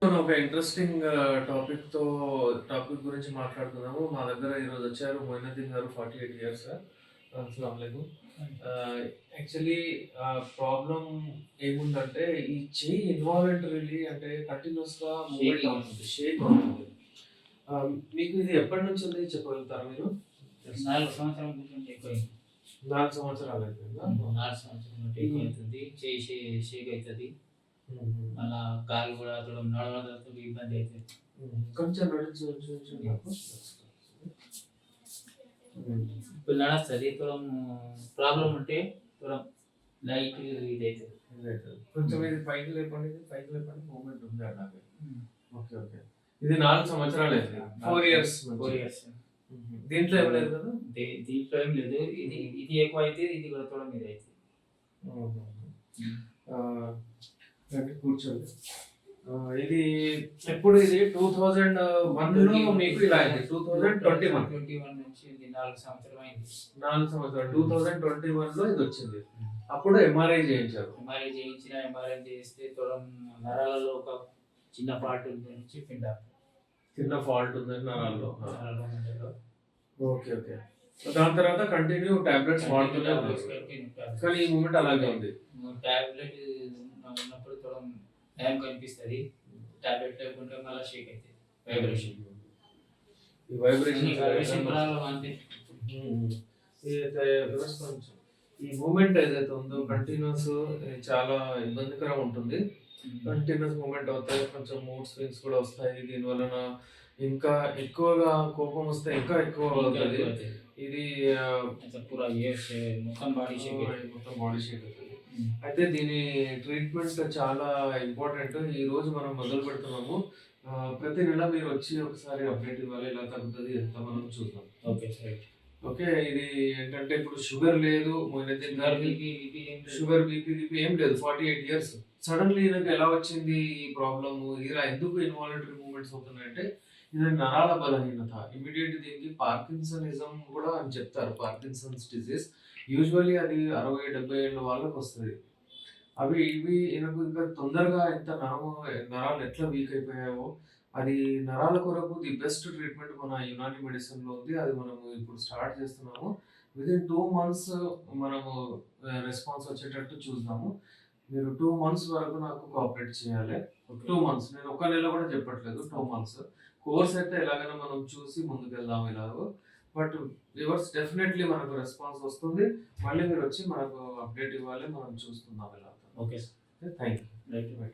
మనం ఒక interesting topic గురించి మాట్లాడుకుందాము. మా దగ్గర ఈరోజు వచ్చారు మొయినుద్దీన్ గారు 48 ఇయర్స్. అస్సలాము అలైకుం. యాక్చువల్లీ ప్రాబ్లమ్ ఏముందంటే ఈ చెయ్యి ఇన్వాలంటరీలీ అంటే కంటిన్యూస్‌గా మూవ్‌మెంట్ అవుతుంది. షేక్ అవుతుంది. మీకు ఇది ఎప్పటి నుంచి ఉంది చెప్పగలుగుతారా మీరు? 4 సంవత్సరాల నుంచి ఎక్కువైంది. 4 సంవత్సరాలు అయిపోయిందా? 4 సంవత్సరాల నుండి ఎక్కువైతుంది. చెయ్యి షేక్ అయితది. మళ్ళా కాలు కూడా నడవడంతో ఇబ్బంది అయితది. కొంచెం నడిచొచ్చు నాకు. ఇప్పుడు నడుస్తది. ప్రాబ్లమ్ ఉంటే లైట్ ఇదైతది. కొంచెం ఇది పైకి లేపండి. మూవ్‌మెంట్ ఉంది అలాగే. ఓకే. ఓకే. ఇది 4 సంవత్సరాలు అయింది. 4 ఇయర్స్. 4 ఇయర్స్. దీంట్లో ఏం లేదు కదా? దీంట్లో ఏం లేదు. ఇది ఎక్కువ అయితే ఇది కూడా తొడ మీద అయితది. రండి కూర్చోండి. ఇది ఎప్పుడు ఇది 2001లో మీకు ఇలా అయింది. 2021 నుంచి ఇది 4 సంవత్సరం అయింది. 4 సంవత్సరాలు 2021లో ఇది వచ్చింది. అప్పుడు ఎంఆర్ఐ చేయించారు. ఎంఆర్ఐ చేస్తే నరాలలో ఒక చిన్న ఫాల్ట్ ఉందని చెప్పిండారు. చిన్న ఫాల్ట్ ఉందని నరాల్లో. ఓకే. ఓకే. దాని తర్వాత కంటిన్యూ టాబ్లెట్స్ వాడుతూనే ఉన్నారు. కానీ ఈ మూమెంట్ అలాగే ఉంది. టాబ్లెట్ ఉన్నప్పుడు టైం కనిపిస్తుంది. టాబ్లెట్ లేకుంటే మళ్ళీ షేక్ అవుతుంది. వైబ్రేషన్ ప్రాబ్లం అంటే ఈ మూమెంట్ ఏదైతే ఉందో కంటిన్యూస్ చాలా ఇబ్బందికరంగా ఉంటుంది. కంటిన్యూస్ మూమెంట్ అవుతాయి. కొంచెం మూడ్ స్వింగ్స్ కూడా వస్తాయి. దీనివలన ఇంకా ఎక్కువగా కోపం వస్తే ఇంకా ఎక్కువ అవుతుంది. ఇది మొత్తం బాడీ షేక్ అవుతుంది. అయితే దీని ట్రీట్మెంట్ చాలా ఇంపార్టెంట్. ఈ రోజు మనం మొదలు పెడుతున్నాము. ప్రతి నెల మీరు వచ్చి ఒకసారి అప్డేట్ ఇవ్వాలి. ఎలా తగ్గుతుంది ఎంత మనం చూద్దాం. ఓకే. ఇది ఏంటంటే ఇప్పుడు షుగర్ లేదు మొయినుద్దీన్ గారికి. షుగర్ బీపీ ఏం లేదు. 48 ఇయర్స్. సడన్లీ ఈయనకు ఎలా వచ్చింది ఈ ప్రాబ్లము? ఇలా ఎందుకు ఇన్వాలంటరీ మూవ్‌మెంట్స్ అవుతున్నాయంటే ఇది నరాల బలహీనత. ఇమ్మీడియేట్ దీనికి పార్కిన్సనిజం కూడా అని చెప్తారు. Parkinson's disease. యూజువల్లీ అది 60-70 ఏళ్ళ వాళ్ళకి వస్తది. ఇవి ఈయనకు ఇంకా తొందరగా నరాలు ఎట్లా వీక్ అయిపోయాయో అది నరాల కొరకు ది బెస్ట్ ట్రీట్మెంట్ మన యునాని మెడిసిన్‌లో ఉంది. అది మనము ఇప్పుడు స్టార్ట్ చేస్తున్నాము. వితిన్ 2 మంత్స్ మనము రెస్పాన్స్ వచ్చేటట్టు చూద్దాము. మీరు 2 మంత్స్ వరకు నాకు కోఆపరేట్ చేయాలి. 2 మంత్స్. నేను ఒక నెల కూడా చెప్పట్లేదు. 2 మంత్స్. కోర్స్ అయితే ఎలాగైనా మనం చూసి ముందుకెళ్దాం ఎలాగో. బట్ వ్యూవర్స్ డెఫినెట్లీ మనకు రెస్పాన్స్ వస్తుంది. మళ్ళీ మీరు వచ్చి మనకు అప్డేట్ ఇవ్వాలి. మనం చూసుకుందాం ఎలా. ఓకే. Thank you.